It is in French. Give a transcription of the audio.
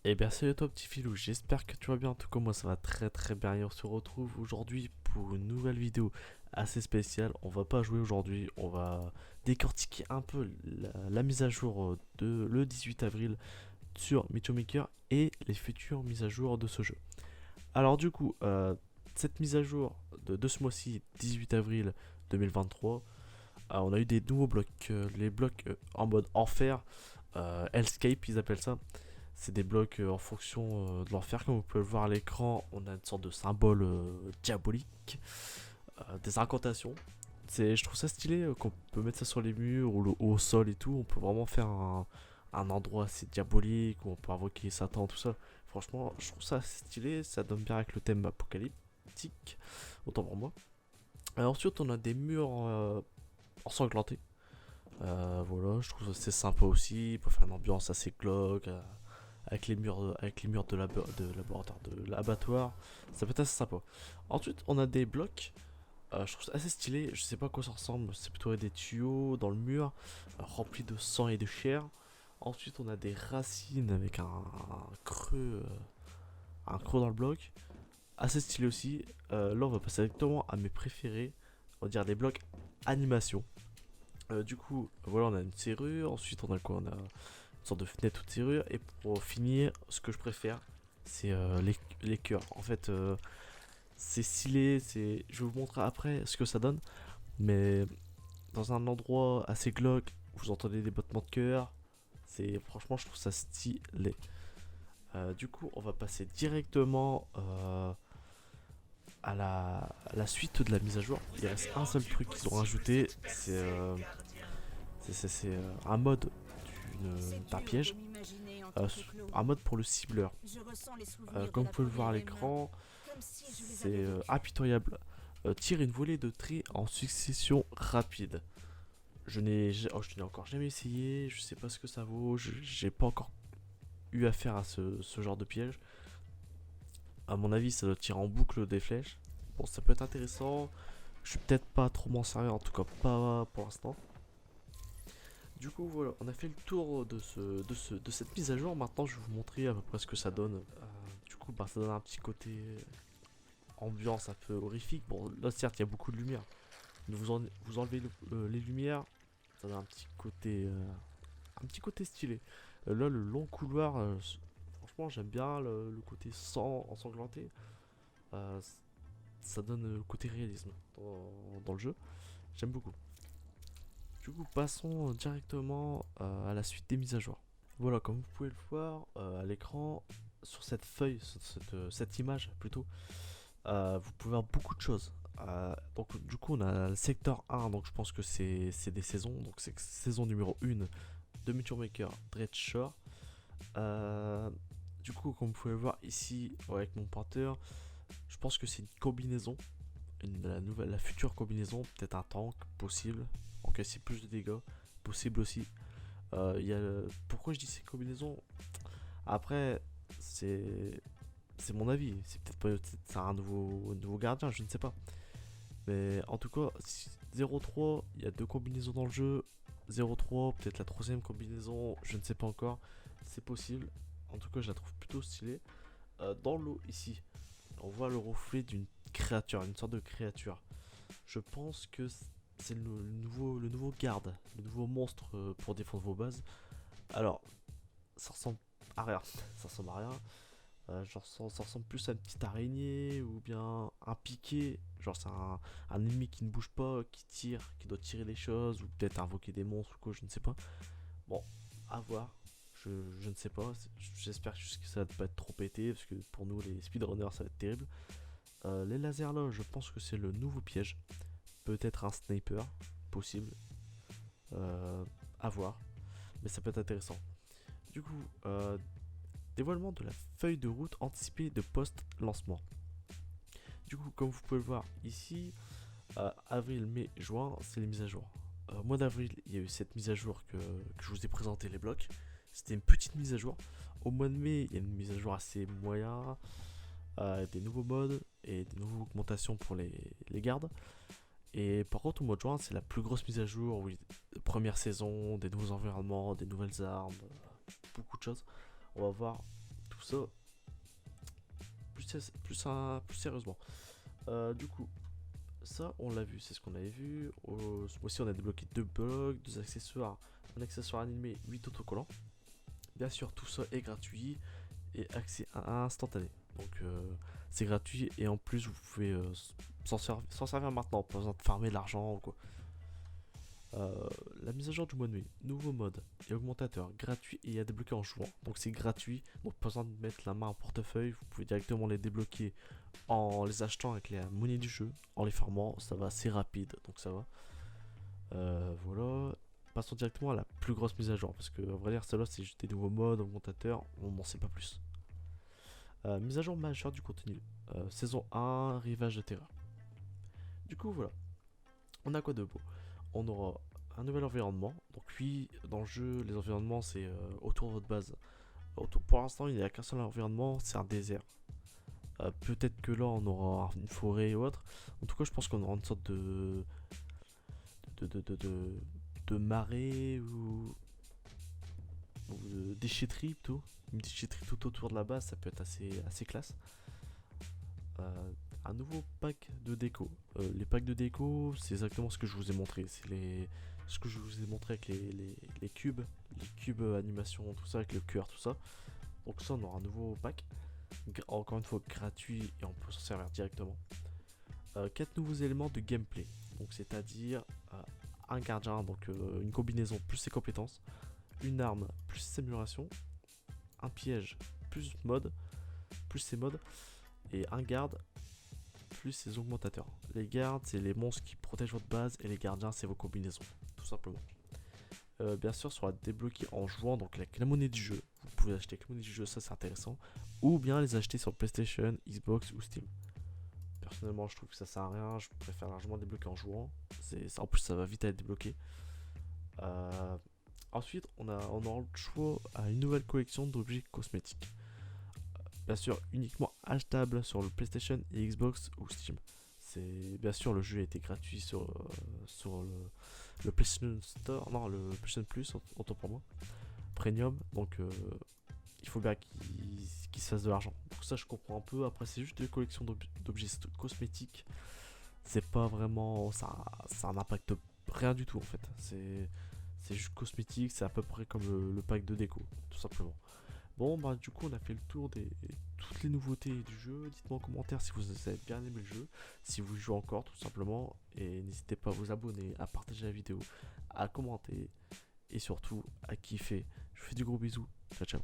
Et bien salut à toi petit filou, j'espère que tu vas bien, en tout cas moi ça va très très bien et on se retrouve aujourd'hui pour une nouvelle vidéo assez spéciale. On va pas jouer aujourd'hui, on va décortiquer un peu la mise à jour de le 18 avril sur Meteor Maker et les futures mises à jour de ce jeu. Alors du coup, cette mise à jour de ce mois-ci, 18 avril 2023, on a eu des nouveaux blocs, les blocs en mode enfer, Hellscape ils appellent ça. C'est des blocs en fonction de l'enfer. Comme vous pouvez le voir à l'écran, on a une sorte de symbole diabolique, des incantations. Je trouve ça stylé qu'on peut mettre ça sur les murs ou au sol et tout. On peut vraiment faire un endroit assez diabolique où on peut invoquer Satan, tout ça. Franchement, je trouve ça assez stylé. Ça donne bien avec le thème apocalyptique, autant pour moi. Alors, ensuite, on a des murs ensanglantés. Voilà, je trouve ça c'est sympa aussi pour faire une ambiance assez glauque. Avec les murs de laboratoire, de l'abattoir. Ça peut être assez sympa. Ensuite, on a des blocs. Je trouve ça assez stylé. Je sais pas à quoi ça ressemble. C'est plutôt des tuyaux dans le mur remplis de sang et de chair. Ensuite, on a des racines avec un creux dans le bloc. Assez stylé aussi. Là, on va passer directement à mes préférés. On va dire les blocs animation. Du coup, voilà, on a une serrure. Ensuite, on a quoi? On a sorte de fenêtre ou de serrure. Et pour finir, ce que je préfère, c'est les cœurs. En fait, c'est stylé. Je vais vous montrer après ce que ça donne. Mais dans un endroit assez glauque, vous entendez des battements de cœur. Franchement, je trouve ça stylé. Du coup, on va passer directement à la suite de la mise à jour. Il reste un seul truc qu'ils ont rajouté, c'est un mode d'un piège, euh, un mode pour le cibleur. Comme vous pouvez le voir à l'écran, c'est impitoyable. Tire une volée de traits en succession rapide. Je n'ai encore jamais essayé, je sais pas ce que ça vaut, j'ai pas encore eu affaire à ce genre de piège. À mon avis, ça doit tirer en boucle des flèches. Bon, ça peut être intéressant. Je suis peut-être pas trop m'en servir, en tout cas pas pour l'instant. Du coup, voilà, on a fait le tour de cette mise à jour. Maintenant, je vais vous montrer à peu près ce que ça donne. Du coup, bah, ça donne un petit côté ambiance un peu horrifique. Bon, là, certes, il y a beaucoup de lumière. Vous enlevez les lumières, ça donne un petit côté stylé. Là, le long couloir, franchement, j'aime bien le côté sang ensanglanté. Euh, Ça donne le côté réalisme dans le jeu. J'aime beaucoup. Du coup, passons directement à la suite des mises à jour. Voilà, comme vous pouvez le voir à l'écran, sur cette feuille, sur cette image plutôt, vous pouvez voir beaucoup de choses. Donc, du coup, on a le secteur 1, donc je pense que c'est des saisons. Donc, c'est saison numéro 1 de Meteor Maker Dreadshore. Euh, du coup, comme vous pouvez le voir ici, ouais, avec mon pointeur, je pense que c'est une combinaison. La future combinaison, peut-être un tank, possible. Encaisser plus de dégâts, possible aussi. Pourquoi je dis ces combinaisons? Après, c'est mon avis. C'est peut-être pas c'est un nouveau gardien, je ne sais pas. Mais en tout cas, 0-3, il y a deux combinaisons dans le jeu. 0-3, peut-être la troisième combinaison, je ne sais pas encore. C'est possible. En tout cas, je la trouve plutôt stylée. Dans l'eau, ici, on voit le reflet d'une créature, une sorte de créature. Je pense que c'est le nouveau garde, le nouveau monstre pour défendre vos bases. Alors, ça ressemble à rien. Ça ressemble à rien. Ça ressemble plus à une petite araignée ou bien un piqué. Genre, c'est un ennemi qui ne bouge pas, qui tire, qui doit tirer les choses ou peut-être invoquer des monstres ou quoi, je ne sais pas. Bon, à voir. Je ne sais pas. J'espère juste que ça va pas être trop pété parce que pour nous, les speedrunners, ça va être terrible. Les lasers là, je pense que c'est le nouveau piège. Peut-être un sniper, possible. Euh, à voir. Mais ça peut être intéressant. Du coup, dévoilement de la feuille de route anticipée de post-lancement. Du coup, comme vous pouvez le voir ici, avril, mai, juin, c'est les mises à jour. Au mois d'avril, il y a eu cette mise à jour que je vous ai présenté les blocs. C'était une petite mise à jour. Au mois de mai, il y a une mise à jour assez moyen, des nouveaux modes et des nouvelles augmentations pour les gardes. Et par contre, au mois de juin, c'est la plus grosse mise à jour. Oui, première saison, des nouveaux environnements, des nouvelles armes, beaucoup de choses. On va voir tout ça plus sérieusement. Du coup, ça on l'a vu, c'est ce qu'on avait vu. Aussi on a débloqué 2 blocs, 2 accessoires, un accessoire animé, 8 autocollants. Bien sûr tout ça est gratuit et accès instantané. Donc c'est gratuit et en plus vous pouvez s'en servir maintenant, pas besoin de farmer de l'argent ou quoi. La mise à jour du mois de mai, nouveau mode et augmentateur gratuit et à débloquer en jouant. Donc c'est gratuit, donc pas besoin de mettre la main en portefeuille, vous pouvez directement les débloquer en les achetant avec la monnaie du jeu, en les farmant, ça va assez rapide, donc ça va. Voilà. Passons directement à la plus grosse mise à jour, parce que à vrai dire celle-là c'est juste des nouveaux modes, augmentateurs, on n'en sait pas plus. Mise à jour majeure du contenu. Saison 1, Rivage de terreur. Du coup voilà, on a quoi de beau? On aura un nouvel environnement. Donc oui, dans le jeu, les environnements c'est autour de votre base. Pour l'instant, il n'y a qu'un seul environnement, c'est un désert. Peut-être que là, on aura une forêt ou autre. En tout cas, je pense qu'on aura une sorte de, de, de, de, de marée ou de déchetterie plutôt. Une déchetterie tout autour de la base, ça peut être assez classe. Un nouveau pack de déco. Les packs de déco, c'est exactement ce que je vous ai montré. Ce que je vous ai montré avec les cubes animation, tout ça, avec le cœur, tout ça. Donc ça, on aura un nouveau pack. Encore une fois, gratuit et on peut s'en servir directement. 4 nouveaux éléments de gameplay. Donc c'est-à-dire un gardien, donc une combinaison plus ses compétences, une arme plus ses améliorations, un piège plus ses modes, et un garde plus ses augmentateurs. Les gardes, c'est les monstres qui protègent votre base et les gardiens, c'est vos combinaisons, tout simplement. Bien sûr, sera débloqué en jouant donc avec la monnaie du jeu. Vous pouvez acheter avec la monnaie du jeu, ça c'est intéressant. Ou bien les acheter sur PlayStation, Xbox ou Steam. Personnellement, je trouve que ça sert à rien. Je préfère largement débloquer en jouant. En plus, ça va vite à être débloqué. Euh, Ensuite, on aura le choix à une nouvelle collection d'objets cosmétiques. Bien sûr, uniquement achetable sur le PlayStation et Xbox ou Steam. Bien sûr, le jeu a été gratuit sur le PlayStation Store, non, le PlayStation Plus, autant pour moi, Premium. Donc, il faut bien qu'il se fasse de l'argent. Donc ça, je comprends un peu. Après, c'est juste une collection d'objets cosmétiques. C'est pas vraiment, ça n'impacte rien du tout en fait. C'est juste cosmétique. C'est à peu près comme le pack de déco, tout simplement. Bon, bah du coup, on a fait le tour des toutes les nouveautés du jeu. Dites-moi en commentaire si vous avez bien aimé le jeu, si vous jouez encore, tout simplement. Et n'hésitez pas à vous abonner, à partager la vidéo, à commenter et surtout à kiffer. Je vous fais du gros bisous. Ciao, ciao.